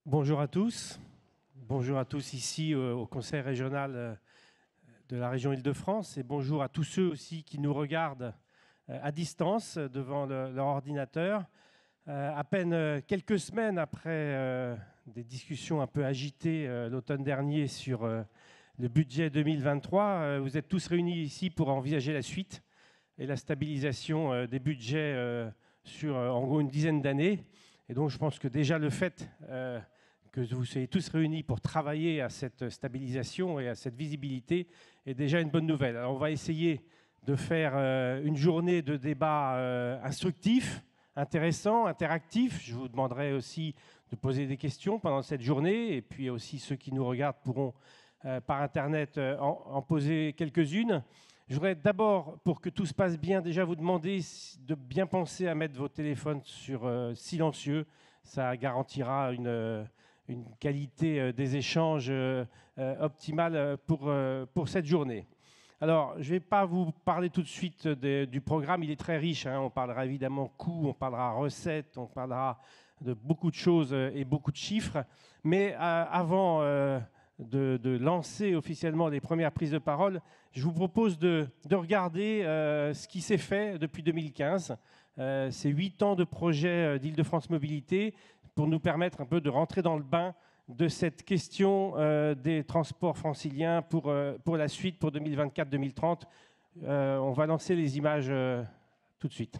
Bonjour à tous. Bonjour à tous ici au Conseil régional de la région Île-de-France et bonjour à tous ceux aussi qui nous regardent à distance devant leur ordinateur. À peine quelques semaines après des discussions un peu agitées l'automne dernier sur le budget 2023, vous êtes tous réunis ici pour envisager la suite et la stabilisation des budgets sur en gros une dizaine d'années. Et donc je pense que déjà le fait que vous soyez tous réunis pour travailler à cette stabilisation et à cette visibilité est déjà une bonne nouvelle. Alors on va essayer de faire une journée de débat instructif, intéressant, interactif. Je vous demanderai aussi de poser des questions pendant cette journée et puis aussi ceux qui nous regardent pourront par Internet en poser quelques-unes. Je voudrais d'abord, pour que tout se passe bien, déjà vous demander de bien penser à mettre vos téléphones sur silencieux. Ça garantira une qualité des échanges optimale pour cette journée. Alors, je ne vais pas vous parler tout de suite du programme, il est très riche. On parlera évidemment coûts, on parlera recettes, on parlera de beaucoup de choses et beaucoup de chiffres. Mais avant de lancer officiellement les premières prises de parole, je vous propose de regarder ce qui s'est fait depuis 2015. C'est 8 ans de projet d'Île-de-France Mobilité pour nous permettre un peu de rentrer dans le bain de cette question des transports franciliens pour la suite, pour 2024-2030. On va lancer les images tout de suite.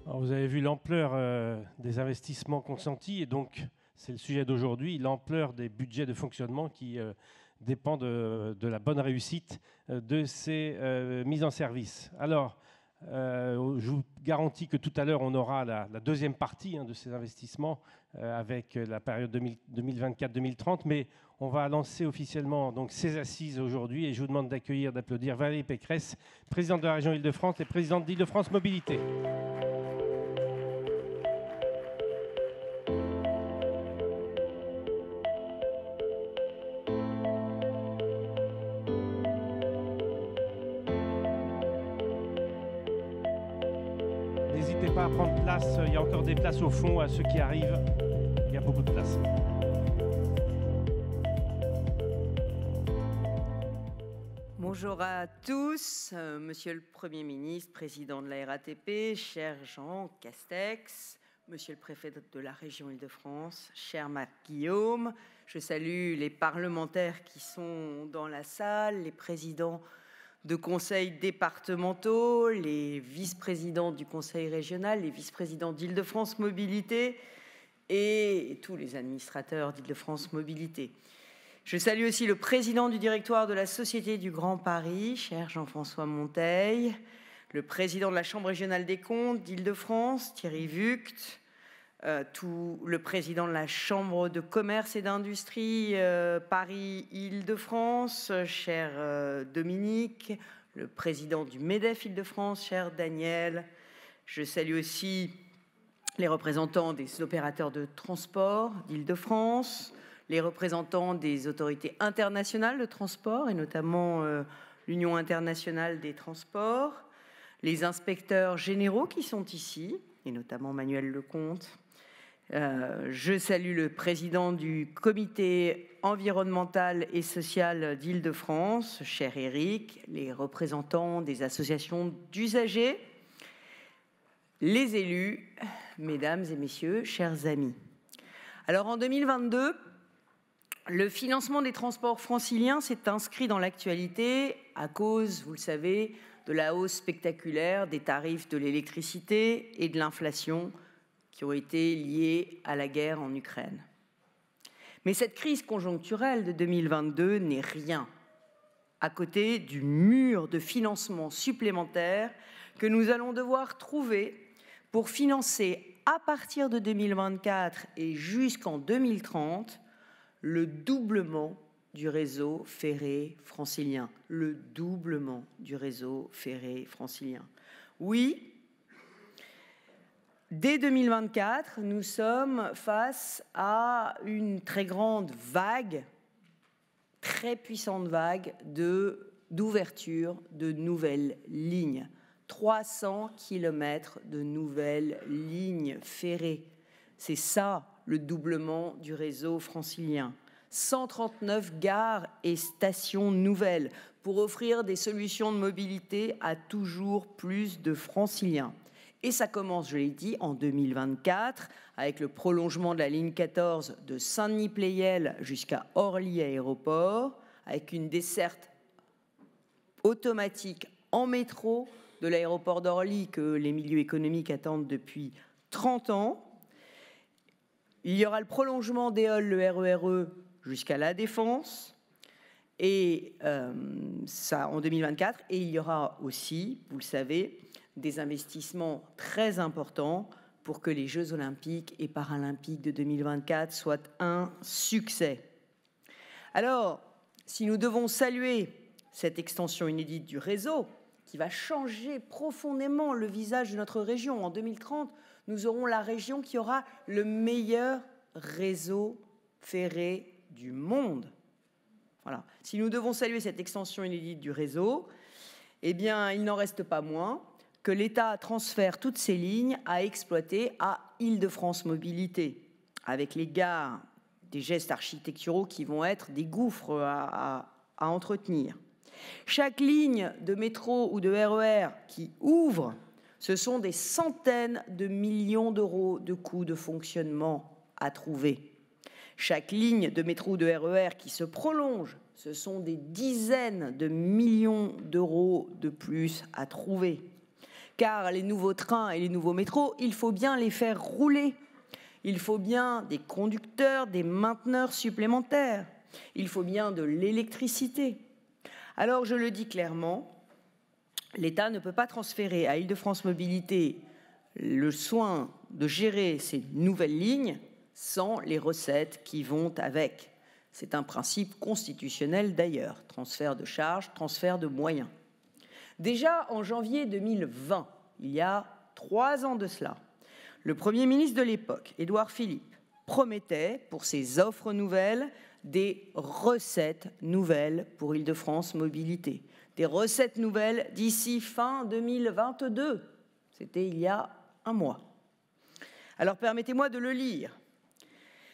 Alors vous avez vu l'ampleur des investissements consentis et donc c'est le sujet d'aujourd'hui, l'ampleur des budgets de fonctionnement qui dépend de la bonne réussite de ces mises en service. Alors, je vous garantis que tout à l'heure, on aura la deuxième partie de ces investissements avec la période 2024-2030, mais on va lancer officiellement donc, ces assises aujourd'hui et je vous demande d'applaudir Valérie Pécresse, présidente de la région Île-de-France et présidente d'Île-de-France Mobilité. N'hésitez pas à prendre place, il y a encore des places au fond à ceux qui arrivent, il y a beaucoup de place. Bonjour à tous, Monsieur le Premier ministre, Président de la RATP, cher Jean Castex, Monsieur le Préfet de la région Île-de-France, cher Marc Guillaume, je salue les parlementaires qui sont dans la salle, les présidents de conseils départementaux, les vice-présidents du conseil régional, les vice-présidents d'Île-de-France Mobilité et tous les administrateurs d'Île-de-France Mobilité. Je salue aussi le président du directoire de la Société du Grand Paris, cher Jean-François Monteil, le président de la Chambre régionale des comptes d'Île-de-France, Thierry Vuct, le président de la Chambre de commerce et d'industrie Paris-Île-de-France, cher Dominique, le président du MEDEF Île-de-France, cher Daniel. Je salue aussi les représentants des opérateurs de transport d'Île-de-France, les représentants des autorités internationales de transport, et notamment l'Union internationale des transports, les inspecteurs généraux qui sont ici, et notamment Manuel Lecomte. Je salue le président du comité environnemental et social d'Île-de-France, cher Éric, les représentants des associations d'usagers, les élus, mesdames et messieurs, chers amis. Alors en 2022, le financement des transports franciliens s'est inscrit dans l'actualité à cause, vous le savez, de la hausse spectaculaire des tarifs de l'électricité et de l'inflation qui ont été liées à la guerre en Ukraine. Mais cette crise conjoncturelle de 2022 n'est rien à côté du mur de financement supplémentaire que nous allons devoir trouver pour financer à partir de 2024 et jusqu'en 2030 le doublement du réseau ferré francilien. Le doublement du réseau ferré francilien. Oui, dès 2024, nous sommes face à une très grande vague, très puissante vague d'ouverture de nouvelles lignes. 300 km de nouvelles lignes ferrées. C'est ça le doublement du réseau francilien. 139 gares et stations nouvelles pour offrir des solutions de mobilité à toujours plus de franciliens. Et ça commence, je l'ai dit, en 2024 avec le prolongement de la ligne 14 de Saint-Denis-Pleyel jusqu'à Orly Aéroport, avec une desserte automatique en métro de l'aéroport d'Orly que les milieux économiques attendent depuis 30 ans. Il y aura le prolongement d'Éole, le RERE, jusqu'à La Défense, et ça en 2024. Et il y aura aussi, vous le savez, des investissements très importants pour que les Jeux olympiques et paralympiques de 2024 soient un succès. Alors, si nous devons saluer cette extension inédite du réseau, qui va changer profondément le visage de notre région. En 2030, nous aurons la région qui aura le meilleur réseau ferré du monde. Voilà. Si nous devons saluer cette extension inédite du réseau, eh bien, il n'en reste pas moins que l'État transfère toutes ces lignes à exploiter à Île-de-France Mobilité, avec les gares, des gestes architecturaux qui vont être des gouffres à entretenir. Chaque ligne de métro ou de RER qui ouvre, ce sont des centaines de millions d'euros de coûts de fonctionnement à trouver. Chaque ligne de métro ou de RER qui se prolonge, ce sont des dizaines de millions d'euros de plus à trouver. Car les nouveaux trains et les nouveaux métros, il faut bien les faire rouler. Il faut bien des conducteurs, des mainteneurs supplémentaires. Il faut bien de l'électricité. Alors, je le dis clairement, l'État ne peut pas transférer à Île-de-France Mobilité le soin de gérer ces nouvelles lignes sans les recettes qui vont avec. C'est un principe constitutionnel d'ailleurs, transfert de charges, transfert de moyens. Déjà en janvier 2020, il y a 3 ans de cela, le Premier ministre de l'époque, Édouard Philippe, promettait pour ses offres nouvelles des recettes nouvelles pour Île-de-France Mobilité. Des recettes nouvelles d'ici fin 2022. C'était il y a un mois. Alors permettez-moi de le lire.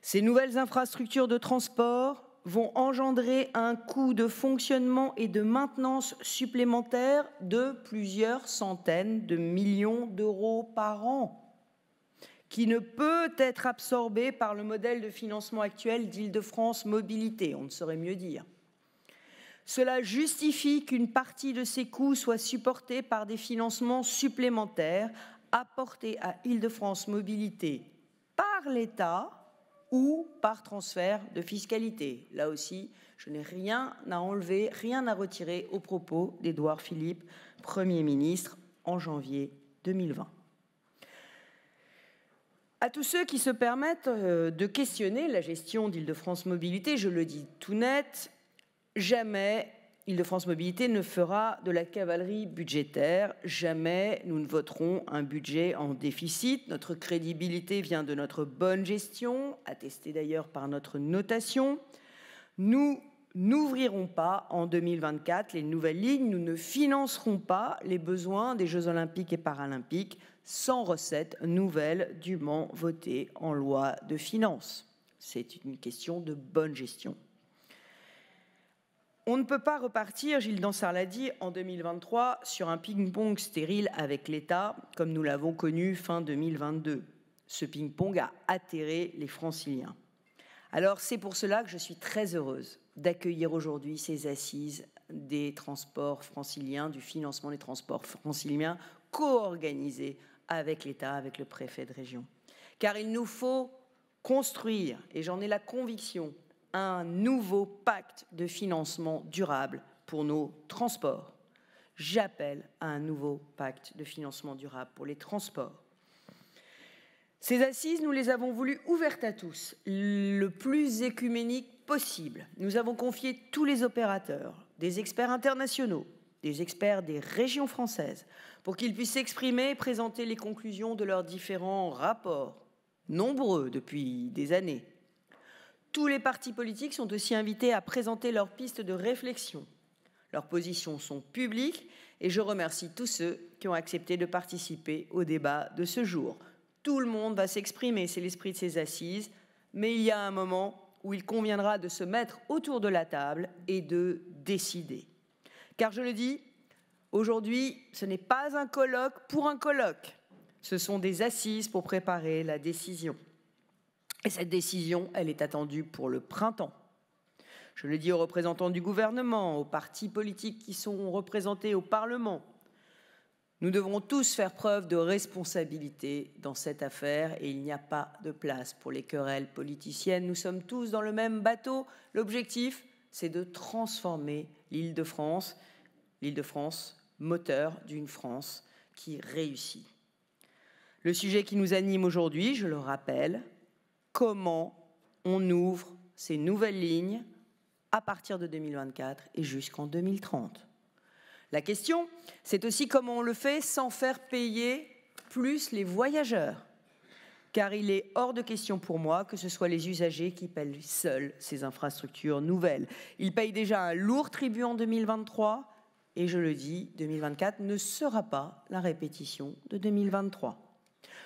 Ces nouvelles infrastructures de transport vont engendrer un coût de fonctionnement et de maintenance supplémentaire de plusieurs centaines de millions d'euros par an, qui ne peut être absorbé par le modèle de financement actuel d'Île-de-France Mobilité, on ne saurait mieux dire. Cela justifie qu'une partie de ces coûts soit supportée par des financements supplémentaires apportés à Île-de-France Mobilités par l'État ou par transfert de fiscalité. Là aussi, je n'ai rien à enlever, rien à retirer aux propos d'Édouard Philippe, Premier ministre, en janvier 2020. À tous ceux qui se permettent de questionner la gestion d'Île-de-France Mobilités, je le dis tout net, jamais Île-de-France Mobilités ne fera de la cavalerie budgétaire, jamais nous ne voterons un budget en déficit. Notre crédibilité vient de notre bonne gestion, attestée d'ailleurs par notre notation. Nous n'ouvrirons pas en 2024 les nouvelles lignes, nous ne financerons pas les besoins des Jeux Olympiques et Paralympiques sans recettes nouvelles dûment votées en loi de finances. C'est une question de bonne gestion. On ne peut pas repartir, Gilles Dansart l'a dit, en 2023 sur un ping-pong stérile avec l'État, comme nous l'avons connu fin 2022. Ce ping-pong a atterré les Franciliens. Alors c'est pour cela que je suis très heureuse d'accueillir aujourd'hui ces assises des transports franciliens, du financement des transports franciliens, co-organisées avec l'État, avec le préfet de région. Car il nous faut construire, et j'en ai la conviction, un nouveau pacte de financement durable pour nos transports. J'appelle à un nouveau pacte de financement durable pour les transports. Ces assises, nous les avons voulues ouvertes à tous, le plus écuménique possible. Nous avons confié tous les opérateurs, des experts internationaux, des experts des régions françaises, pour qu'ils puissent s'exprimer et présenter les conclusions de leurs différents rapports, nombreux depuis des années. Tous les partis politiques sont aussi invités à présenter leurs pistes de réflexion. Leurs positions sont publiques et je remercie tous ceux qui ont accepté de participer au débat de ce jour. Tout le monde va s'exprimer, c'est l'esprit de ces assises, mais il y a un moment où il conviendra de se mettre autour de la table et de décider. Car je le dis, aujourd'hui, ce n'est pas un colloque pour un colloque, ce sont des assises pour préparer la décision. Et cette décision, elle est attendue pour le printemps. Je le dis aux représentants du gouvernement, aux partis politiques qui sont représentés au Parlement. Nous devrons tous faire preuve de responsabilité dans cette affaire et il n'y a pas de place pour les querelles politiciennes. Nous sommes tous dans le même bateau. L'objectif, c'est de transformer l'Île-de-France, moteur d'une France qui réussit. Le sujet qui nous anime aujourd'hui, je le rappelle, comment on ouvre ces nouvelles lignes à partir de 2024 et jusqu'en 2030. La question, c'est aussi comment on le fait sans faire payer plus les voyageurs. Car il est hors de question pour moi que ce soit les usagers qui paient seuls ces infrastructures nouvelles. Ils payent déjà un lourd tribut en 2023 et je le dis, 2024 ne sera pas la répétition de 2023.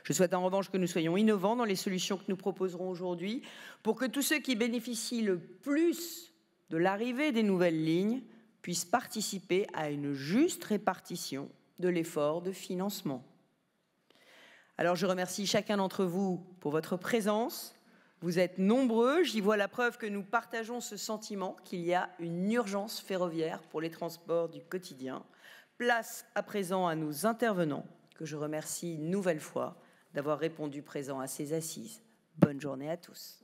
Je souhaite en revanche que nous soyons innovants dans les solutions que nous proposerons aujourd'hui pour que tous ceux qui bénéficient le plus de l'arrivée des nouvelles lignes puissent participer à une juste répartition de l'effort de financement. Alors je remercie chacun d'entre vous pour votre présence. Vous êtes nombreux, j'y vois la preuve que nous partageons ce sentiment qu'il y a une urgence ferroviaire pour les transports du quotidien. Place à présent à nos intervenants, que je remercie une nouvelle fois d'avoir répondu présent à ces assises. Bonne journée à tous.